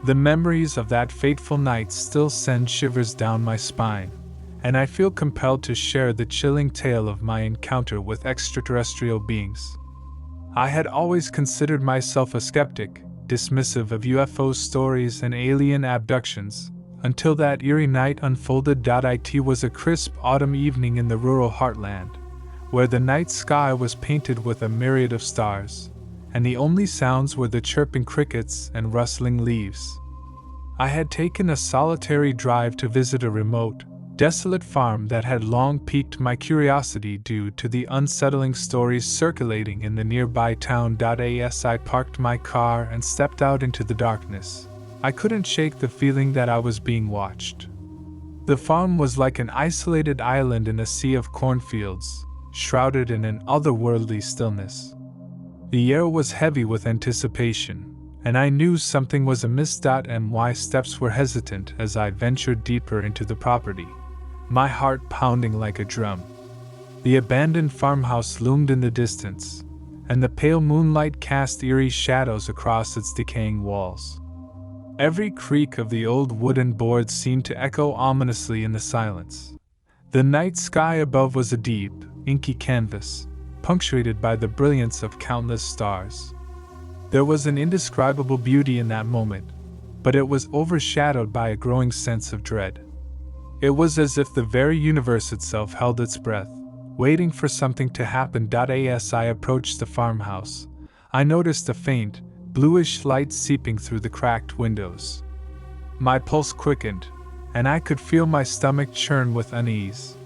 The memories of that fateful night still send shivers down my spine, and I feel compelled to share the chilling tale of my encounter with extraterrestrial beings. I had always considered myself a skeptic, dismissive of UFO stories and alien abductions, until that eerie night unfolded. It was a crisp autumn evening in the rural heartland, where the night sky was painted with a myriad of stars, and the only sounds were the chirping crickets and rustling leaves. I had taken a solitary drive to visit a remote, desolate farm that had long piqued my curiosity due to the unsettling stories circulating in the nearby town. As I parked my car and stepped out into the darkness, I couldn't shake the feeling that I was being watched. The farm was like an isolated island in a sea of cornfields, shrouded in an otherworldly stillness. The air was heavy with anticipation, and I knew something was amiss. My steps were hesitant as I ventured deeper into the property, my heart pounding like a drum. The abandoned farmhouse loomed in the distance, and the pale moonlight cast eerie shadows across its decaying walls. Every creak of the old wooden boards seemed to echo ominously in the silence. The night sky above was a deep, inky canvas, punctuated by the brilliance of countless stars. There was an indescribable beauty in that moment, but it was overshadowed by a growing sense of dread. It was as if the very universe itself held its breath, waiting for something to happen. As I approached the farmhouse, I noticed a faint, bluish light seeping through the cracked windows. My pulse quickened, and I could feel my stomach churn with unease.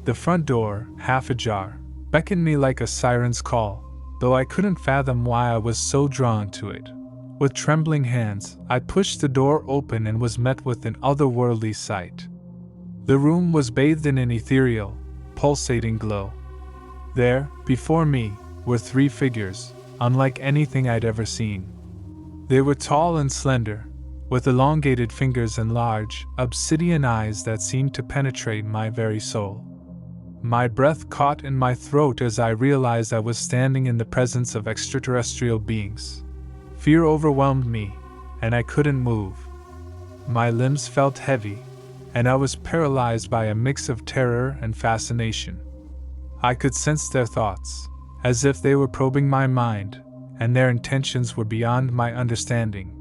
The front door, half ajar, beckoned me like a siren's call, though I couldn't fathom why I was so drawn to it. With trembling hands, I pushed the door open and was met with an otherworldly sight. The room was bathed in an ethereal, pulsating glow. There, before me, were three figures, unlike anything I'd ever seen. They were tall and slender, with elongated fingers and large, obsidian eyes that seemed to penetrate my very soul. My breath caught in my throat as I realized I was standing in the presence of extraterrestrial beings. Fear overwhelmed me, and I couldn't move. My limbs felt heavy, and I was paralyzed by a mix of terror and fascination. I could sense their thoughts, as if they were probing my mind, and their intentions were beyond my understanding.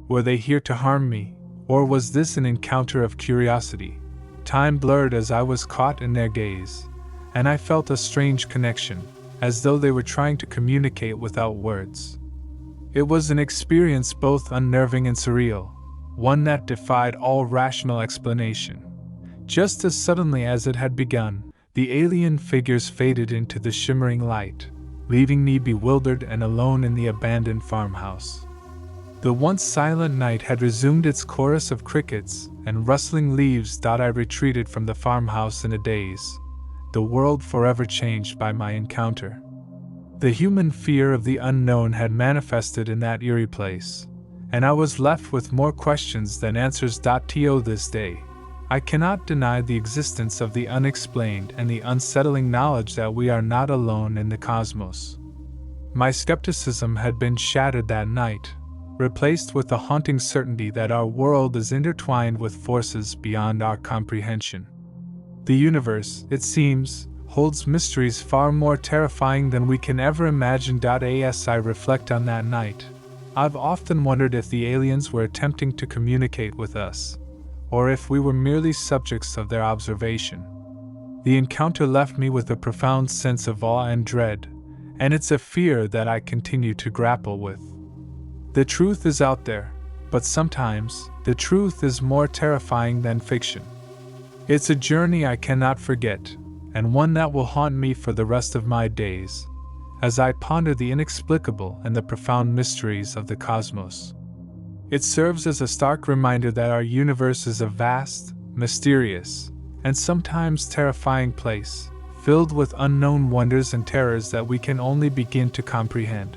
Were they here to harm me, or was this an encounter of curiosity? Time blurred as I was caught in their gaze, and I felt a strange connection, as though they were trying to communicate without words. It was an experience both unnerving and surreal, one that defied all rational explanation. Just as suddenly as it had begun, the alien figures faded into the shimmering light, leaving me bewildered and alone in the abandoned farmhouse. The once silent night had resumed its chorus of crickets and rustling leaves. I retreated from the farmhouse in a daze, the world forever changed by my encounter. The human fear of the unknown had manifested in that eerie place, and I was left with more questions than answers. To this day, I cannot deny the existence of the unexplained and the unsettling knowledge that we are not alone in the cosmos. My skepticism had been shattered that night, replaced with the haunting certainty that our world is intertwined with forces beyond our comprehension. The universe, it seems, holds mysteries far more terrifying than we can ever imagine. As I reflect on that night, I've often wondered if the aliens were attempting to communicate with us, or if we were merely subjects of their observation. The encounter left me with a profound sense of awe and dread, and it's a fear that I continue to grapple with. The truth is out there, but sometimes the truth is more terrifying than fiction. It's a journey I cannot forget, and one that will haunt me for the rest of my days, as I ponder the inexplicable and the profound mysteries of the cosmos. It serves as a stark reminder that our universe is a vast, mysterious, and sometimes terrifying place, filled with unknown wonders and terrors that we can only begin to comprehend.